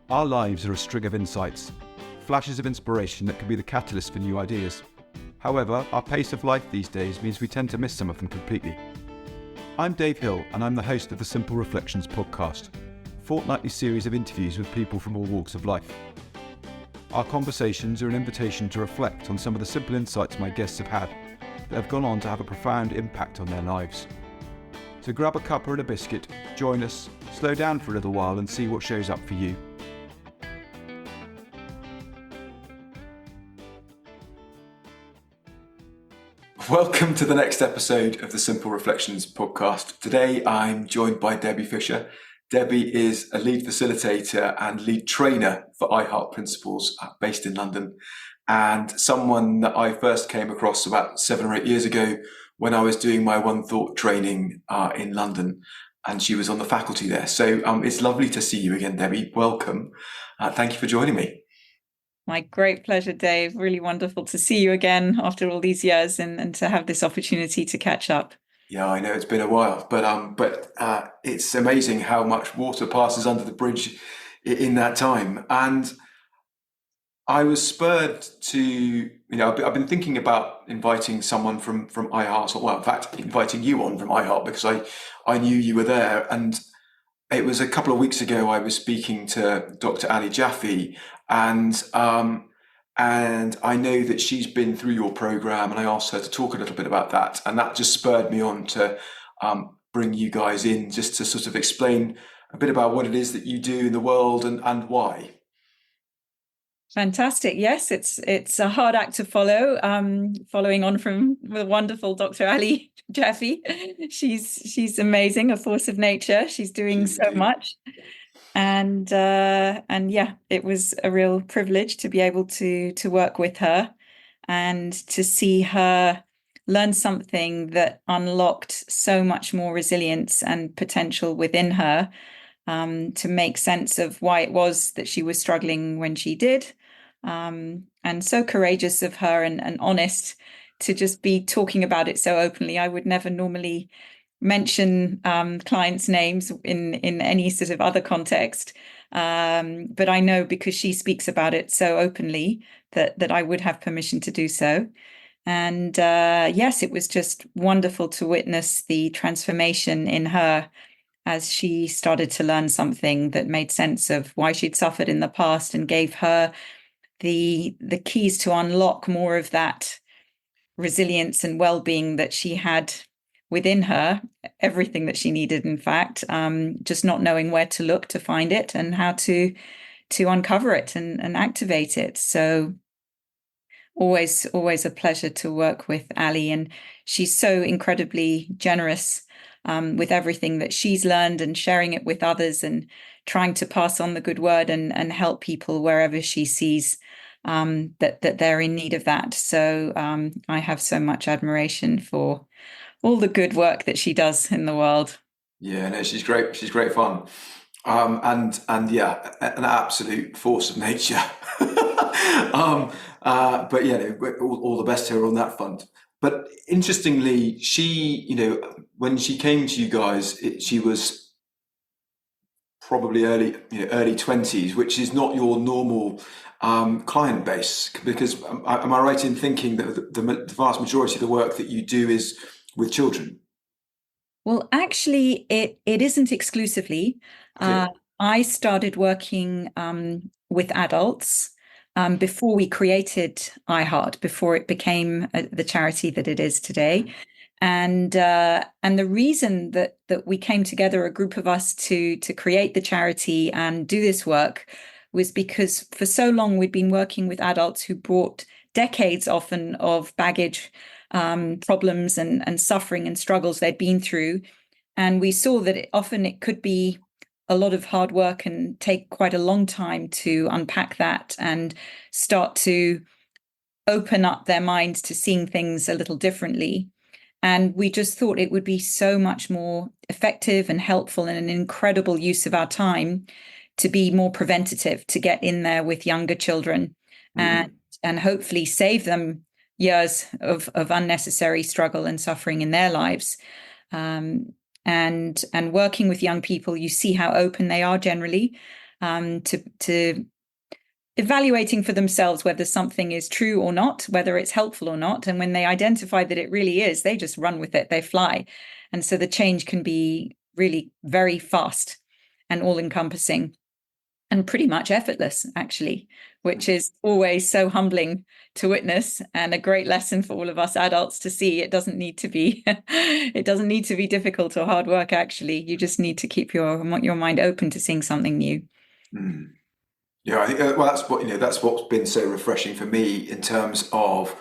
Our lives are a string of insights, flashes of inspiration that can be the catalyst for new ideas. However, our pace of life these days means we tend to miss some of them completely. I'm Dave Hill, and I'm the host of the Simple Reflections podcast, a fortnightly series of interviews with people from all walks of life. Our conversations are an invitation to reflect on some of the simple insights my guests have had that have gone on to have a profound impact on their lives. So grab a cuppa and a biscuit, join us, slow down for a little while and see what shows up for you. Welcome to the next episode of the Simple Reflections podcast. Today I'm joined by Debbie Fisher. Debbie is a lead facilitator and lead trainer for iHeart Principles based in London, and someone that I first came across about 7 or 8 years ago when I was doing my One Thought training in London, and she was on the faculty there. So it's lovely to see you again, Debbie. Welcome. Thank you for joining me. My great pleasure, Dave. Really wonderful to see you again after all these years and to have this opportunity to catch up. Yeah, I know it's been a while, but it's amazing how much water passes under the bridge in that time. And I was spurred to, I've been thinking about inviting someone from iHeart, well, in fact, inviting you on from iHeart because I knew you were there. And it was a couple of weeks ago I was speaking to Dr. Ali Jaffe, and I know that she's been through your program, and I asked her to talk a little bit about that. And that just spurred me on to bring you guys in just to sort of explain a bit about what it is that you do in the world and why. Fantastic. Yes, it's a hard act to follow, following on from the wonderful Dr. Ali Jaffe. She's amazing, a force of nature. She's doing so much. And yeah, it was a real privilege to be able to work with her and to see her learn something that unlocked so much more resilience and potential within her, to make sense of why it was that she was struggling when she did. And so courageous of her and honest to just be talking about it so openly. I would never normally mention clients' names in any sort of other context, but I know because she speaks about it so openly that I would have permission to do so. And yes, it was just wonderful to witness the transformation in her as she started to learn something that made sense of why she'd suffered in the past and gave her the keys to unlock more of that resilience and well-being that she had within her, everything that she needed, in fact, just not knowing where to look to find it and how to uncover it and activate it. So always a pleasure to work with Ali, and she's so incredibly generous with everything that she's learned and sharing it with others and trying to pass on the good word and help people wherever she sees that they're in need of that. So I have so much admiration for all the good work that she does in the world. Yeah, no, she's great. She's great fun. And yeah, an absolute force of nature. But yeah, all the best to her on that front. But interestingly, she, when she came to you guys, she was probably early 20s, which is not your normal client base. Because am I right in thinking that the vast majority of the work that you do is with children? Well, actually, it isn't exclusively. Okay. I started working with adults before we created iHeart, before it became the charity that it is today. And the reason that we came together, a group of us, to create the charity and do this work was because for so long we'd been working with adults who brought decades often of baggage, problems and suffering and struggles they'd been through. And we saw that it could be a lot of hard work and take quite a long time to unpack that and start to open up their minds to seeing things a little differently. And we just thought it would be so much more effective and helpful and an incredible use of our time to be more preventative, to get in there with younger children and hopefully save them years of unnecessary struggle and suffering in their lives. And working with young people, you see how open they are generally. to evaluating for themselves whether something is true or not, whether it's helpful or not. And when they identify that it really is, they just run with it, they fly. And so the change can be really very fast and all-encompassing and pretty much effortless, actually, which is always so humbling to witness and a great lesson for all of us adults to see. It doesn't need to be it doesn't need to be difficult or hard work, actually. You just need to keep your mind open to seeing something new. Mm. Yeah, I think well, that's what's been so refreshing for me in terms of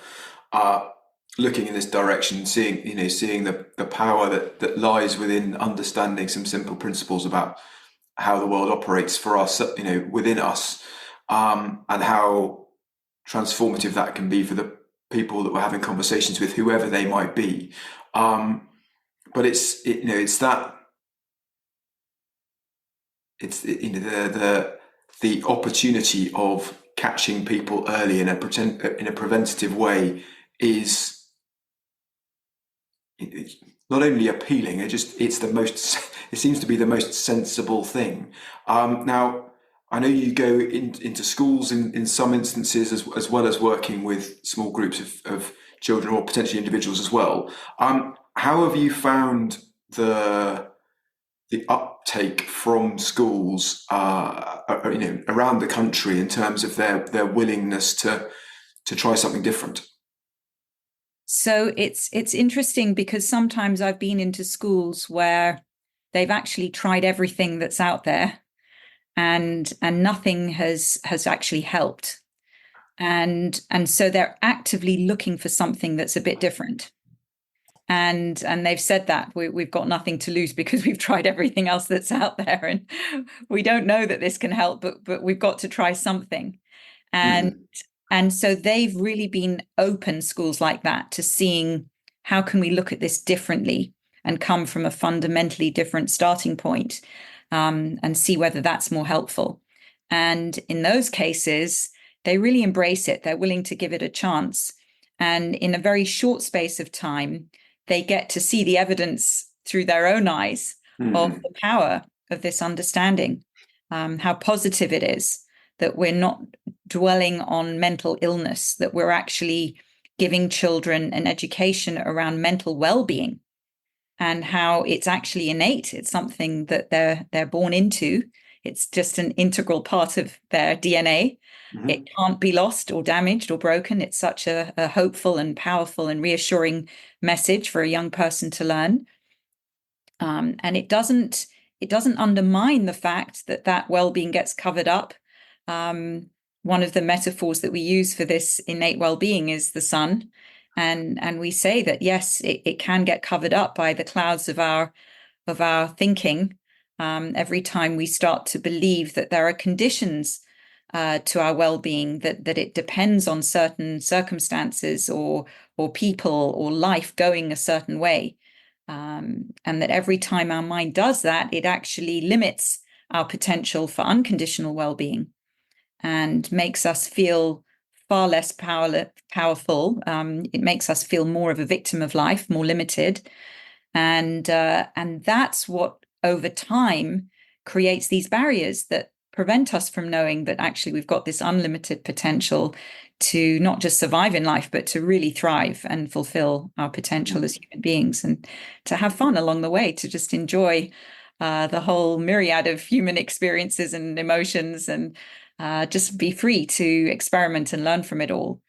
looking in this direction, seeing the power that lies within understanding some simple principles about how the world operates for us, within us, and how transformative that can be for the people that we're having conversations with, whoever they might be. But it's the opportunity of catching people early in a preventative way is not only appealing, it seems to be the most sensible thing. Now, I know you go into schools in some instances, as well as working with small groups of children or potentially individuals as well. How have you found the uptake from schools around the country in terms of their willingness to try something different? So it's interesting because sometimes I've been into schools where they've actually tried everything that's out there, and nothing has actually helped. And so they're actively looking for something that's a bit different. And they've said that we've got nothing to lose because we've tried everything else that's out there, and we don't know that this can help, but we've got to try something. And so they've really been open, schools like that, to seeing how can we look at this differently and come from a fundamentally different starting point, and see whether that's more helpful. And in those cases, they really embrace it. They're willing to give it a chance. And in a very short space of time, they get to see the evidence through their own eyes of the power of this understanding, how positive it is, that we're not dwelling on mental illness, that we're actually giving children an education around mental well-being, and how it's actually innate. It's something that they're born into. It's just an integral part of their DNA. It can't be lost or damaged or broken. It's such a hopeful and powerful and reassuring message for a young person to learn. And it doesn't undermine the fact that well-being gets covered up. One of the metaphors that we use for this innate well-being is the sun. And we say that, yes, it can get covered up by the clouds of our thinking, every time we start to believe that there are conditions to our well-being, that it depends on certain circumstances or people or life going a certain way. And that every time our mind does that, it actually limits our potential for unconditional well-being and makes us feel far less powerful. It makes us feel more of a victim of life, more limited. And that's what, over time, creates these barriers that prevent us from knowing that actually we've got this unlimited potential to not just survive in life, but to really thrive and fulfill our potential as human beings, and to have fun along the way, to just enjoy the whole myriad of human experiences and emotions, and just be free to experiment and learn from it all.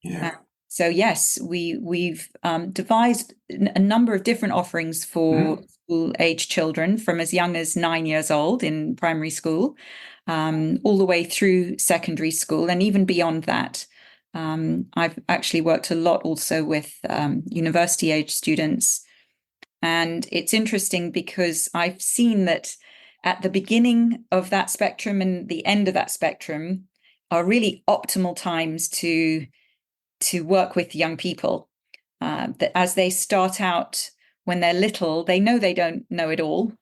Yeah. So yes, we've devised a number of different offerings for school-age children from as young as 9 years old in primary school, all the way through secondary school, and even beyond that. I've actually worked a lot also with university-age students. And it's interesting because I've seen that at the beginning of that spectrum and the end of that spectrum are really optimal times to work with young people. That as they start out, when they're little, they know they don't know it all,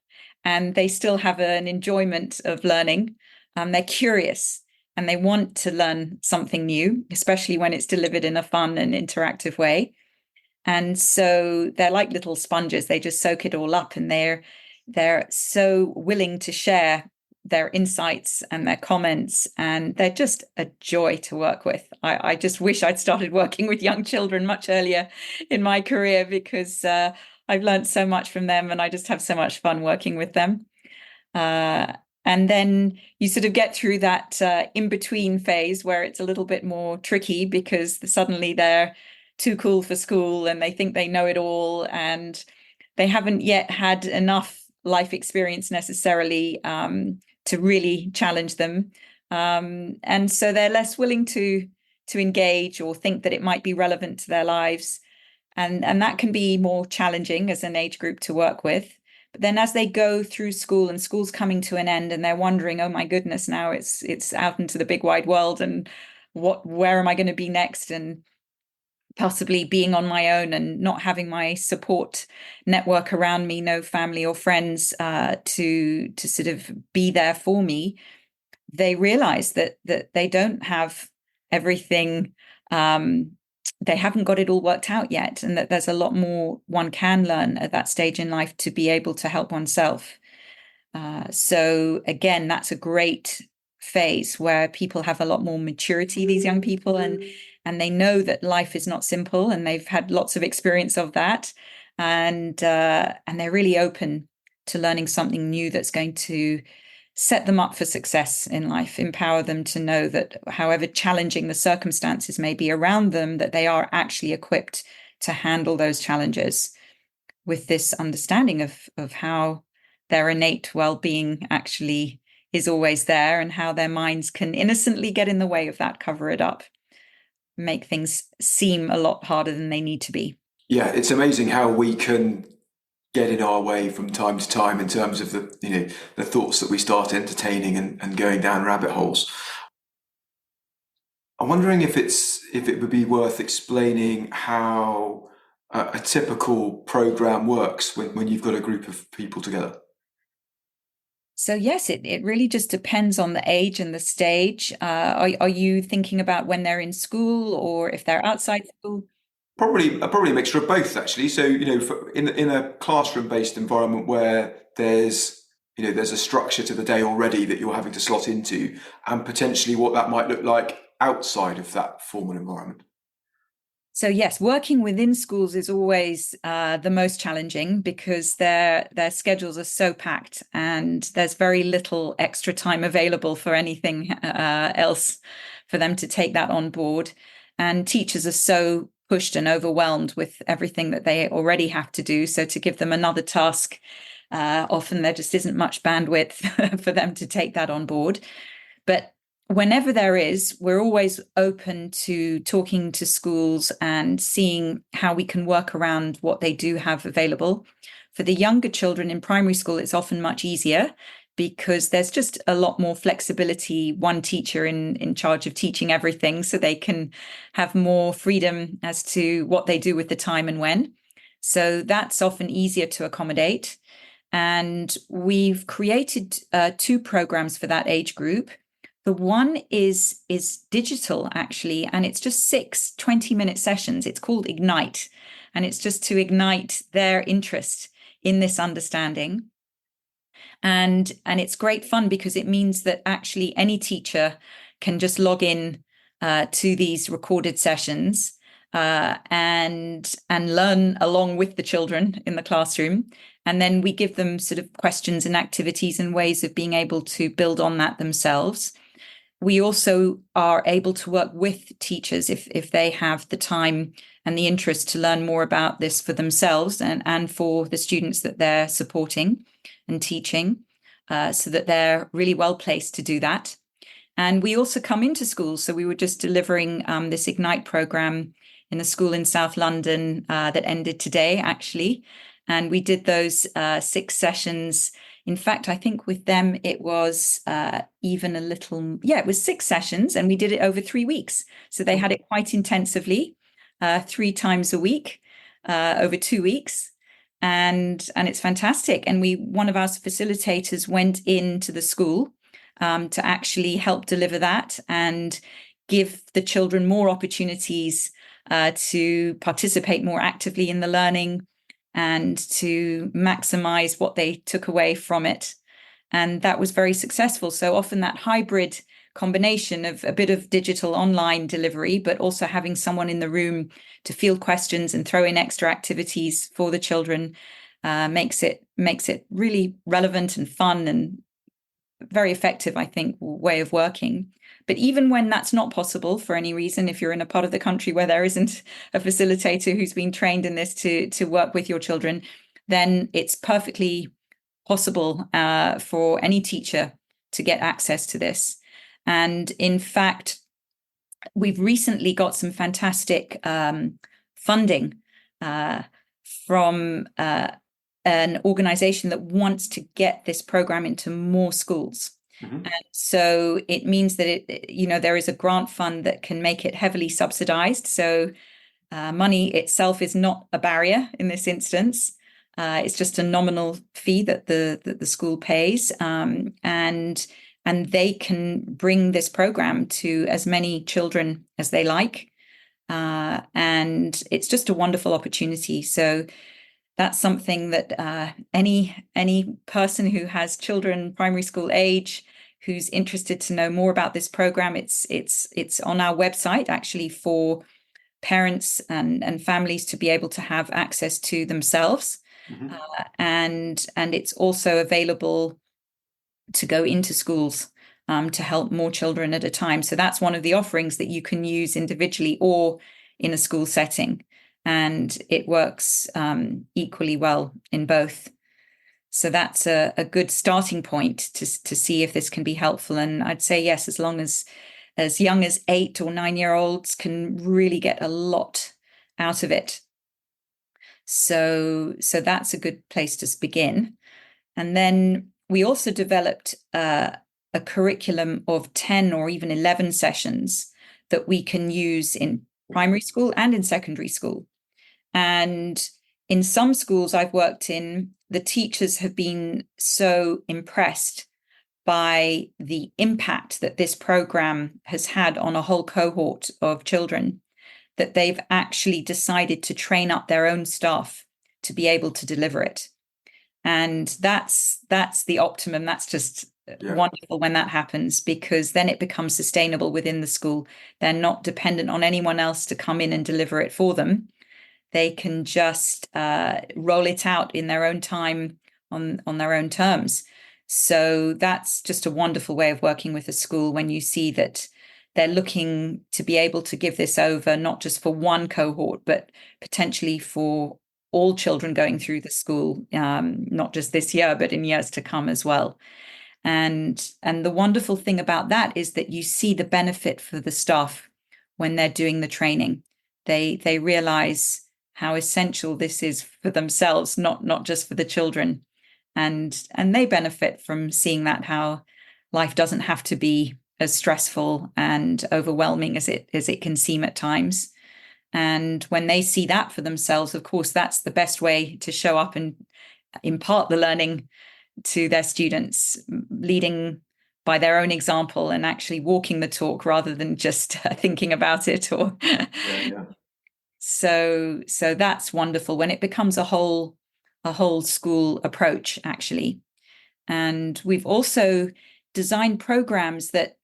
and they still have an enjoyment of learning. They're curious and they want to learn something new, especially when it's delivered in a fun and interactive way. And so they're like little sponges. They just soak it all up, and they're so willing to share their insights and their comments, and they're just a joy to work with. I just wish I'd started working with young children much earlier in my career, because I've learned so much from them, and I just have so much fun working with them. And then you sort of get through that in-between phase where it's a little bit more tricky, because suddenly they're too cool for school and they think they know it all, and they haven't yet had enough life experience necessarily to really challenge them. And so they're less willing to engage or think that it might be relevant to their lives. And that can be more challenging as an age group to work with. But then as they go through school and school's coming to an end and they're wondering, oh my goodness, now it's out into the big wide world, and where am I going to be next? And possibly being on my own and not having my support network around me, no family or friends to sort of be there for me. They realize that they don't have everything. They haven't got it all worked out yet, and that there's a lot more one can learn at that stage in life to be able to help oneself. So again, that's a great phase where people have a lot more maturity, these young people, and they know that life is not simple, and they've had lots of experience of that, and they're really open to learning something new that's going to set them up for success in life, empower them to know that however challenging the circumstances may be around them, that they are actually equipped to handle those challenges with this understanding of how their innate well-being actually is always there, and how their minds can innocently get in the way of that, cover it up, make things seem a lot harder than they need to be. Yeah, it's amazing how we can get in our way from time to time in terms of the thoughts that we start entertaining and going down rabbit holes. I'm wondering if it would be worth explaining how a typical program works when you've got a group of people together. So yes, it really just depends on the age and the stage. Are you thinking about when they're in school or if they're outside school? Probably a mixture of both, actually. So, in a classroom-based environment where there's a structure to the day already that you're having to slot into, and potentially what that might look like outside of that formal environment. So yes, working within schools is always the most challenging, because their schedules are so packed, and there's very little extra time available for anything else for them to take that on board. And teachers are so pushed and overwhelmed with everything that they already have to do. So to give them another task, often there just isn't much bandwidth for them to take that on board. But whenever there is, we're always open to talking to schools and seeing how we can work around what they do have available. For the younger children in primary school, it's often much easier, because there's just a lot more flexibility, one teacher in charge of teaching everything, so they can have more freedom as to what they do with the time and when. So that's often easier to accommodate. And we've created 2 programs for that age group. The one is digital, actually, and it's just 6 20-minute sessions. It's called Ignite, and it's just to ignite their interest in this understanding. And it's great fun, because it means that actually any teacher can just log in to these recorded sessions and learn along with the children in the classroom. And then we give them sort of questions and activities and ways of being able to build on that themselves. We also are able to work with teachers if they have the time and the interest to learn more about this for themselves and for the students that they're supporting and teaching, so that they're really well placed to do that. And we also come into schools. So we were just delivering this Ignite program in a school in South London that ended today, actually. And we did those 6 sessions. In fact, I think with them, it was it was 6 sessions, and we did it over 3 weeks. So they had it quite intensively, 3 times a week, over 2 weeks. And it's fantastic. And one of our facilitators went into the school to actually help deliver that and give the children more opportunities to participate more actively in the learning and to maximize what they took away from it. And that was very successful. So often that hybrid combination of a bit of digital online delivery, but also having someone in the room to field questions and throw in extra activities for the children makes it really relevant and fun and very effective, I think, way of working. But even when that's not possible for any reason, if you're in a part of the country where there isn't a facilitator who's been trained in this to work with your children, then it's perfectly possible for any teacher to get access to this. And in fact, we've recently got some fantastic funding from an organization that wants to get this program into more schools. And so it means that there is a grant fund that can make it heavily subsidized. So money itself is not a barrier in this instance. It's just a nominal fee that the school pays, and they can bring this program to as many children as they like, and it's just a wonderful opportunity. So that's something that any person who has children primary school age who's interested to know more about this program, it's on our website actually for parents and families to be able to have access to themselves. And it's also available to go into schools to help more children at a time. So that's one of the offerings that you can use individually or in a school setting. And it works equally well in both. So that's a good starting point to see if this can be helpful. And I'd say yes, as long as young as 8 or 9-year-olds can really get a lot out of it. So that's a good place to begin. And then we also developed a curriculum of 10 or even 11 sessions that we can use in primary school and in secondary school. And in some schools I've worked in, the teachers have been so impressed by the impact that this program has had on a whole cohort of children that they've actually decided to train up their own staff to be able to deliver it. And that's the optimum. That's just wonderful when that happens, because then it becomes sustainable within the school. They're not dependent on anyone else to come in and deliver it for them. They can just roll it out in their own time on their own terms. So that's just a wonderful way of working with a school when you see that they're looking to be able to give this over, not just for one cohort, but potentially for all children going through the school, not just this year, but in years to come as well. And the wonderful thing about that is that you see the benefit for the staff when they're doing the training. They realize how essential this is for themselves, not just for the children. And they benefit from seeing that, how life doesn't have to be as stressful and overwhelming as it can seem at times. And when they see that for themselves, of course, that's the best way to show up and impart the learning to their students, leading by their own example and actually walking the talk rather than just thinking about it. Or So that's wonderful when it becomes a whole school approach, actually. And we've also designed programs that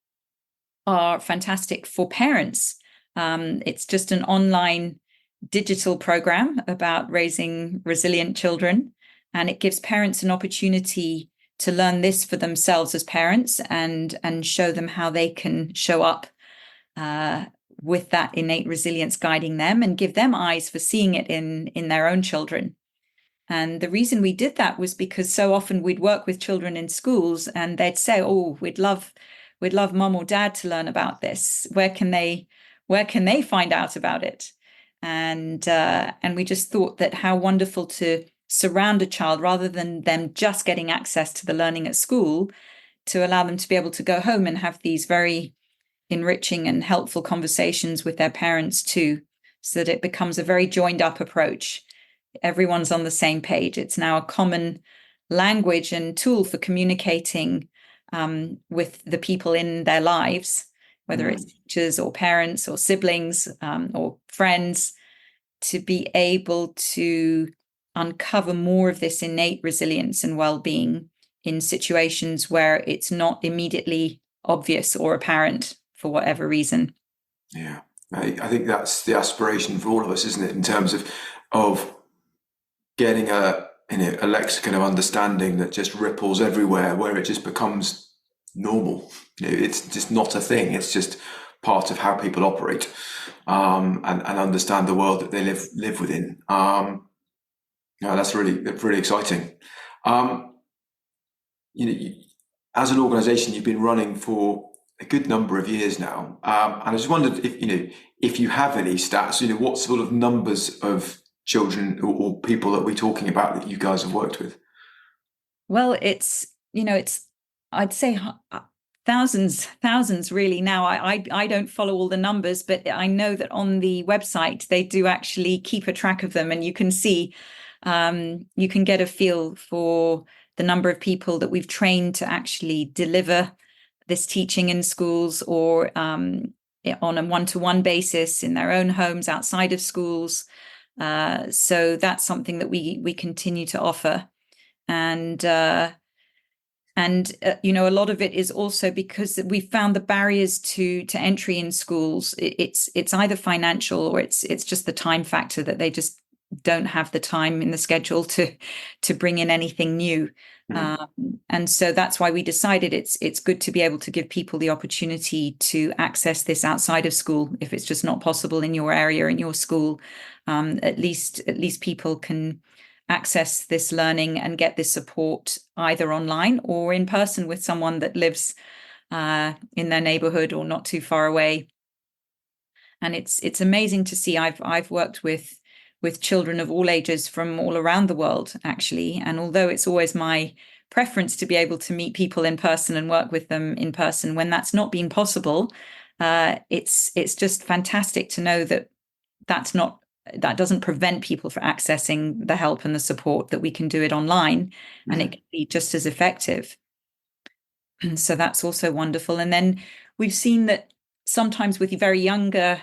are fantastic for parents. It's just an online digital program about raising resilient children, and it gives parents an opportunity to learn this for themselves as parents and show them how they can show up with that innate resilience guiding them, and give them eyes for seeing it in their own children. And the reason we did that was because so often we'd work with children in schools and they'd say, "Oh, we'd love mom or dad to learn about this. Where can they find out about it?" And we just thought that how wonderful to surround a child, rather than them just getting access to the learning at school, to allow them to be able to go home and have these very enriching and helpful conversations with their parents too, so that it becomes a very joined up approach. Everyone's on the same page. It's now a common language and tool for communicating with the people in their lives, whether it's teachers or parents or siblings or friends, to be able to uncover more of this innate resilience and well-being in situations where it's not immediately obvious or apparent for whatever reason. Yeah, I think that's the aspiration for all of us, isn't it? In terms of getting a lexicon of understanding that just ripples everywhere, where it just becomes normal. It's just not a thing. It's just part of how people operate, and understand the world that they live within. That's really exciting. Um, as an organisation, you've been running for a good number of years now, and I just wondered if you have any stats. What sort of numbers of children or people that we're talking about that you guys have worked with? Well, it's I'd say thousands really now. I don't follow all the numbers, but I know that on the website they do actually keep a track of them, and you can see, you can get a feel for the number of people that we've trained to actually deliver this teaching in schools, or on a one-to-one basis in their own homes outside of schools. So that's something that we continue to offer. And a lot of it is also because we found the barriers to entry in schools. It's either financial, or it's just the time factor, that they just don't have the time in the schedule to bring in anything new. And so that's why we decided it's good to be able to give people the opportunity to access this outside of school. If it's just not possible in your area, in your school, at least people can access this learning and get this support either online or in person with someone that lives in their neighborhood or not too far away. And it's amazing to see. I've worked with children of all ages from all around the world, actually. And although it's always my preference to be able to meet people in person and work with them in person, when that's not been possible, it's just fantastic to know that that doesn't prevent people from accessing the help and the support, that we can do it online, and it can be just as effective. And so that's also wonderful. And then we've seen that sometimes with very younger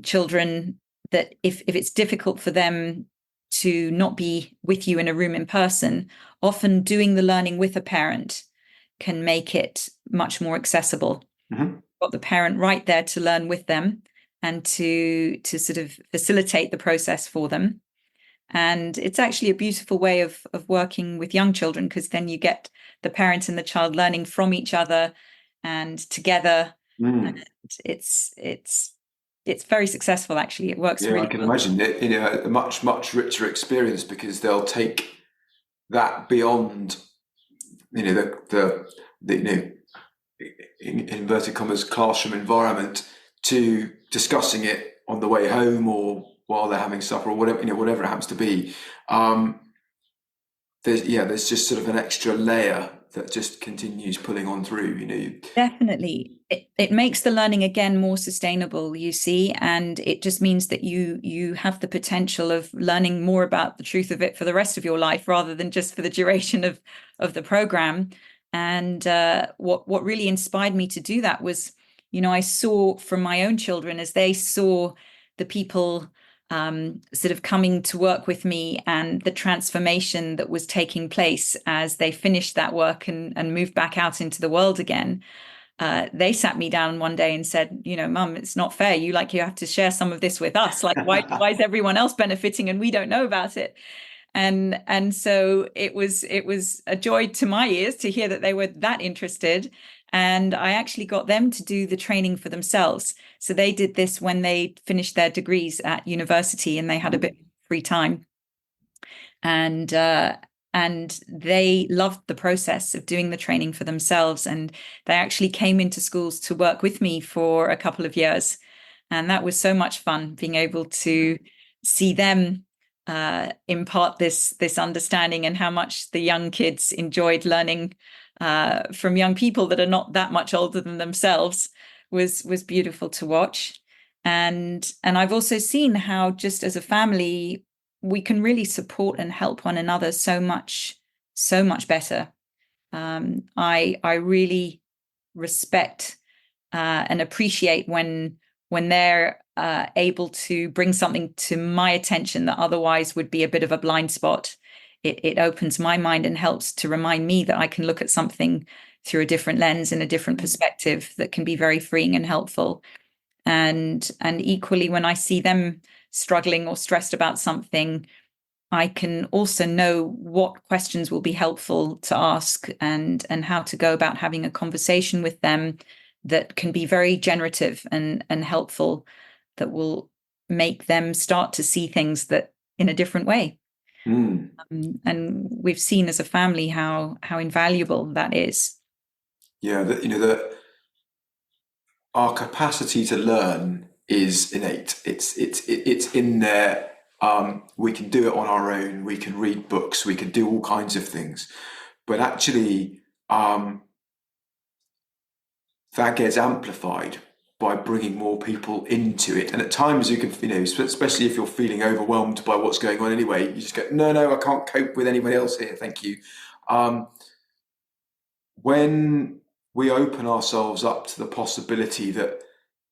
children, that if it's difficult for them to not be with you in a room in person, often doing the learning with a parent can make it much more accessible. Got the parent right there to learn with them and to sort of facilitate the process for them. And it's actually a beautiful way of working with young children, because then you get the parent and the child learning from each other and together. And it's very successful, actually. It works really I can well. imagine it, a much richer experience, because they'll take that beyond the in inverted commas classroom environment to discussing it on the way home or while they're having supper or whatever it happens to be. There's just sort of an extra layer that just continues pulling on through. Definitely. It makes the learning again more sustainable, you see, and it just means that you have the potential of learning more about the truth of it for the rest of your life, rather than just for the duration of the program. And what really inspired me to do that was, I saw from my own children, as they saw the people sort of coming to work with me, and the transformation that was taking place as they finished that work and moved back out into the world again. They sat me down one day and said, Mum, it's not fair. You have to share some of this with us. Like, why is everyone else benefiting and we don't know about it? And so it was a joy to my ears to hear that they were that interested. And I actually got them to do the training for themselves. So they did this when they finished their degrees at university and they had a bit of free time. And they loved the process of doing the training for themselves. And they actually came into schools to work with me for a couple of years. And that was so much fun, being able to see them impart this understanding, and how much the young kids enjoyed learning from young people that are not that much older than themselves was beautiful to watch. And I've also seen how, just as a family, we can really support and help one another so much better. I really respect and appreciate when they're able to bring something to my attention that otherwise would be a bit of a blind spot. it opens my mind and helps to remind me that I can look at something through a different lens and a different perspective that can be very freeing and helpful. And equally, when I see them struggling or stressed about something, I can also know what questions will be helpful to ask, and how to go about having a conversation with them that can be very generative and helpful, that will make them start to see things that in a different way. And we've seen as a family how invaluable that is. Yeah, that our capacity to learn is innate. It's in there. We can do it on our own. We can read books. We can do all kinds of things, but actually, that gets amplified by bringing more people into it. And at times, you can, especially if you're feeling overwhelmed by what's going on anyway, you just go, no, I can't cope with anyone else here. Thank you. When we open ourselves up to the possibility that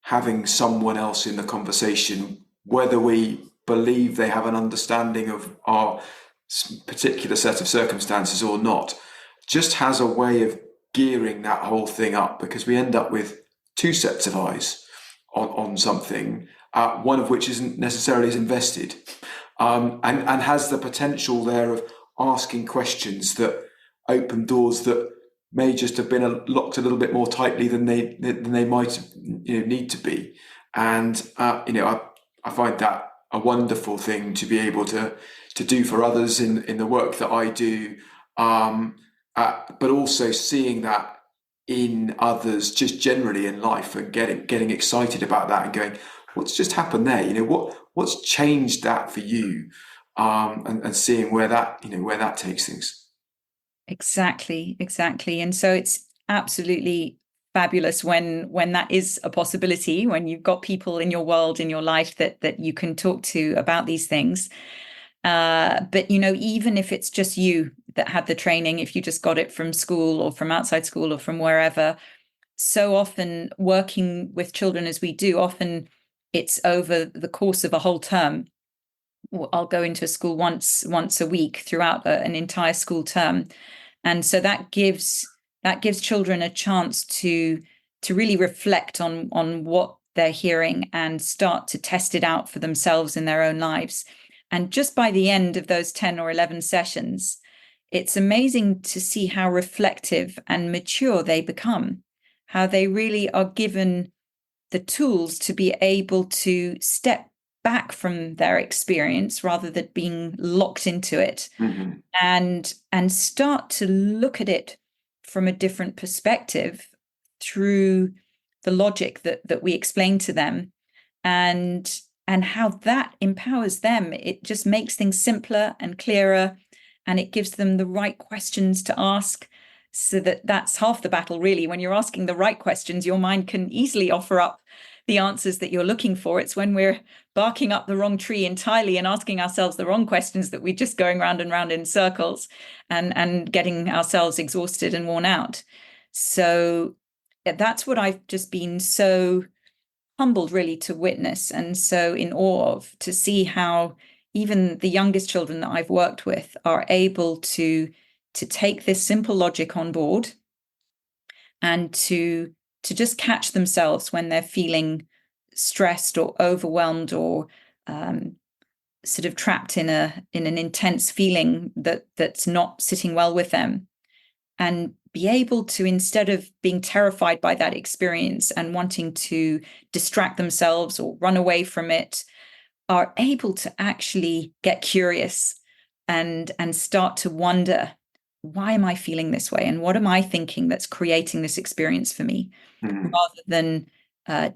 having someone else in the conversation, whether we believe they have an understanding of our particular set of circumstances or not, just has a way of gearing that whole thing up, because we end up with two sets of eyes on something, one of which isn't necessarily as invested, and has the potential there of asking questions that open doors that may just have been locked a little bit more tightly than they might need to be. And I find that a wonderful thing to be able to do for others in the work that I do, but also seeing that in others just generally in life, and getting excited about that and going, what's just happened there? What's changed that for you, and seeing where that takes things. Exactly. And so it's absolutely fabulous when that is a possibility, when you've got people in your world, in your life that you can talk to about these things. But even if it's just you that had the training, if you just got it from school or from outside school or from wherever, so often working with children as we do, often it's over the course of a whole term. I'll go into a school once a week throughout an entire school term. And so that gives children a chance to really reflect on what they're hearing and start to test it out for themselves in their own lives. And just by the end of those 10 or 11 sessions, it's amazing to see how reflective and mature they become, how they really are given the tools to be able to step back from their experience rather than being locked into it, and start to look at it from a different perspective through the logic that we explain to them, and how that empowers them. It just makes things simpler and clearer, and it gives them the right questions to ask. So that's half the battle, really. When you're asking the right questions, your mind can easily offer up the answers that you're looking for. It's when we're barking up the wrong tree entirely and asking ourselves the wrong questions that we're just going round and round in circles, and getting ourselves exhausted and worn out. So that's what I've just been so humbled really to witness, and so in awe of, to see how even the youngest children that I've worked with are able to take this simple logic on board, and to just catch themselves when they're feeling stressed or overwhelmed, or sort of trapped in an intense feeling that's not sitting well with them, and be able to, instead of being terrified by that experience and wanting to distract themselves or run away from it, are able to actually get curious and start to wonder, why am I feeling this way? And what am I thinking that's creating this experience for me? Rather than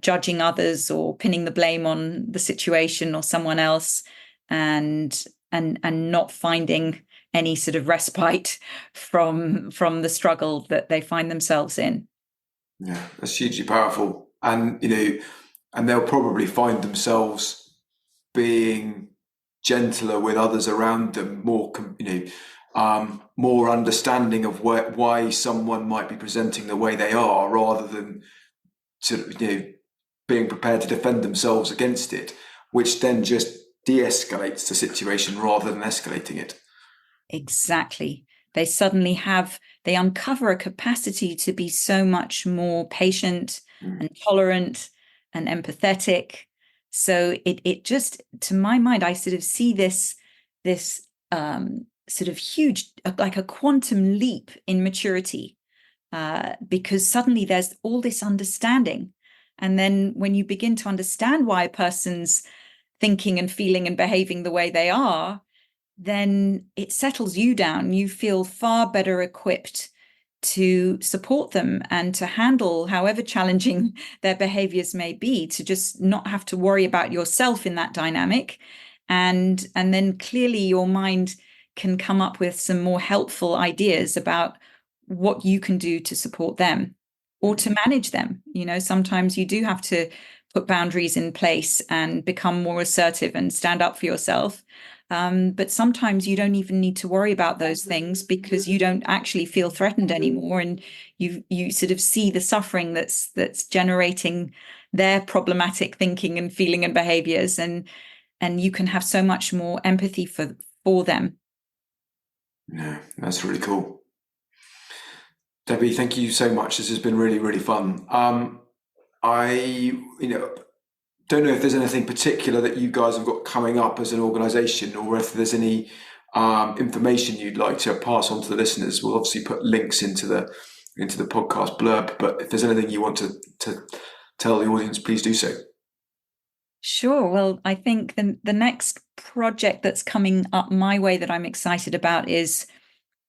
judging others or pinning the blame on the situation or someone else, and not finding any sort of respite from the struggle that they find themselves in. Yeah, that's hugely powerful. And and they'll probably find themselves being gentler with others around them, more more understanding of why someone might be presenting the way they are, rather than being prepared to defend themselves against it, which then just de-escalates the situation rather than escalating it. Exactly. They suddenly they uncover a capacity to be so much more patient and tolerant and empathetic. So it just, to my mind, I sort of see this sort of huge, like a quantum leap in maturity, because suddenly there's all this understanding. And then when you begin to understand why a person's thinking and feeling and behaving the way they are, then it settles you down. You feel far better equipped to support them and to handle however challenging their behaviors may be, to just not have to worry about yourself in that dynamic. And then clearly your mind can come up with some more helpful ideas about what you can do to support them or to manage them. Sometimes you do have to put boundaries in place and become more assertive and stand up for yourself. But sometimes you don't even need to worry about those things because you don't actually feel threatened anymore, and you sort of see the suffering that's generating their problematic thinking and feeling and behaviors, and you can have so much more empathy for them. Yeah, that's really cool. Debbie, thank you so much. This has been really, really fun. I don't know if there's anything particular that you guys have got coming up as an organisation, or if there's any information you'd like to pass on to the listeners. We'll obviously put links into the podcast blurb, but if there's anything you want to tell the audience, please do so. Sure. Well, I think the next project that's coming up my way that I'm excited about is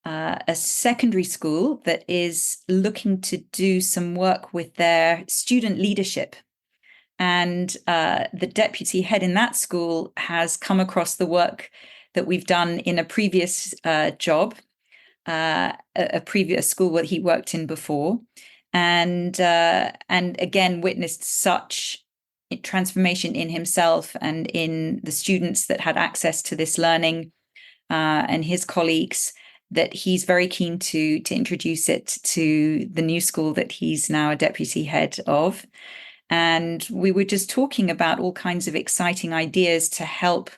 a secondary school that is looking to do some work with their student leadership. And the deputy head in that school has come across the work that we've done in a previous job, a previous school that he worked in before, and again witnessed such transformation in himself and in the students that had access to this learning, and his colleagues, that he's very keen to introduce it to the new school that he's now a deputy head of. And we were just talking about all kinds of exciting ideas to help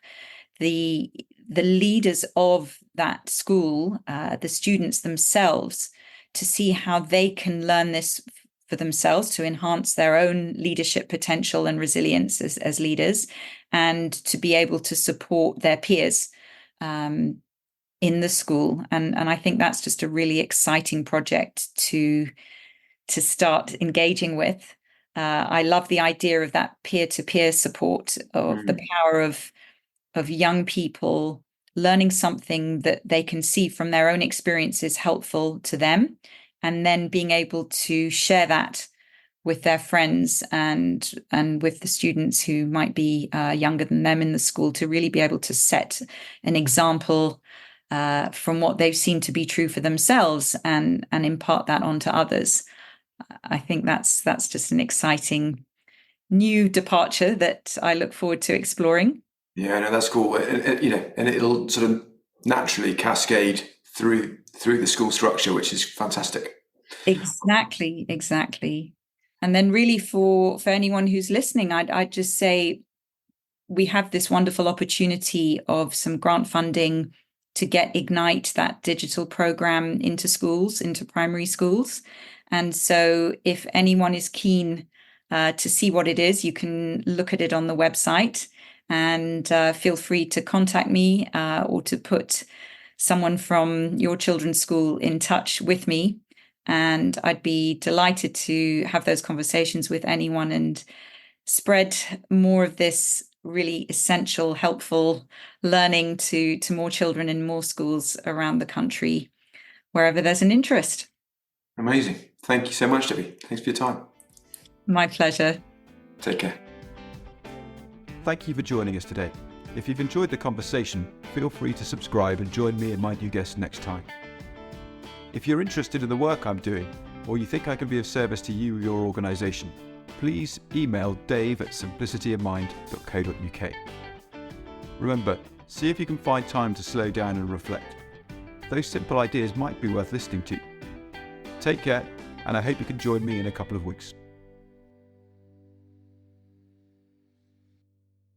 the leaders of that school, the students themselves, to see how they can learn this for themselves to enhance their own leadership potential and resilience as leaders, and to be able to support their peers in the school. And I think that's just a really exciting project to start engaging with. I love the idea of that peer-to-peer support, of the power of young people learning something that they can see from their own experiences helpful to them, and then being able to share that with their friends and with the students who might be younger than them in the school, to really be able to set an example from what they've seen to be true for themselves and impart that onto others. I think that's just an exciting new departure that I look forward to exploring. Yeah, no, that's cool. And it'll sort of naturally cascade through the school structure, which is fantastic. Exactly. And then really for anyone who's listening, I'd just say we have this wonderful opportunity of some grant funding to get Ignite, that digital program, into schools, into primary schools. And so if anyone is keen to see what it is, you can look at it on the website, and feel free to contact me or to put someone from your children's school in touch with me. And I'd be delighted to have those conversations with anyone and spread more of this really essential, helpful learning to more children in more schools around the country, wherever there's an interest. Amazing. Thank you so much, Debbie. Thanks for your time. My pleasure. Take care. Thank you for joining us today. If you've enjoyed the conversation, feel free to subscribe and join me and my new guest next time. If you're interested in the work I'm doing, or you think I can be of service to you or your organisation, please email dave@simplicityofmind.co.uk. Remember, see if you can find time to slow down and reflect. Those simple ideas might be worth listening to. Take care, and I hope you can join me in a couple of weeks.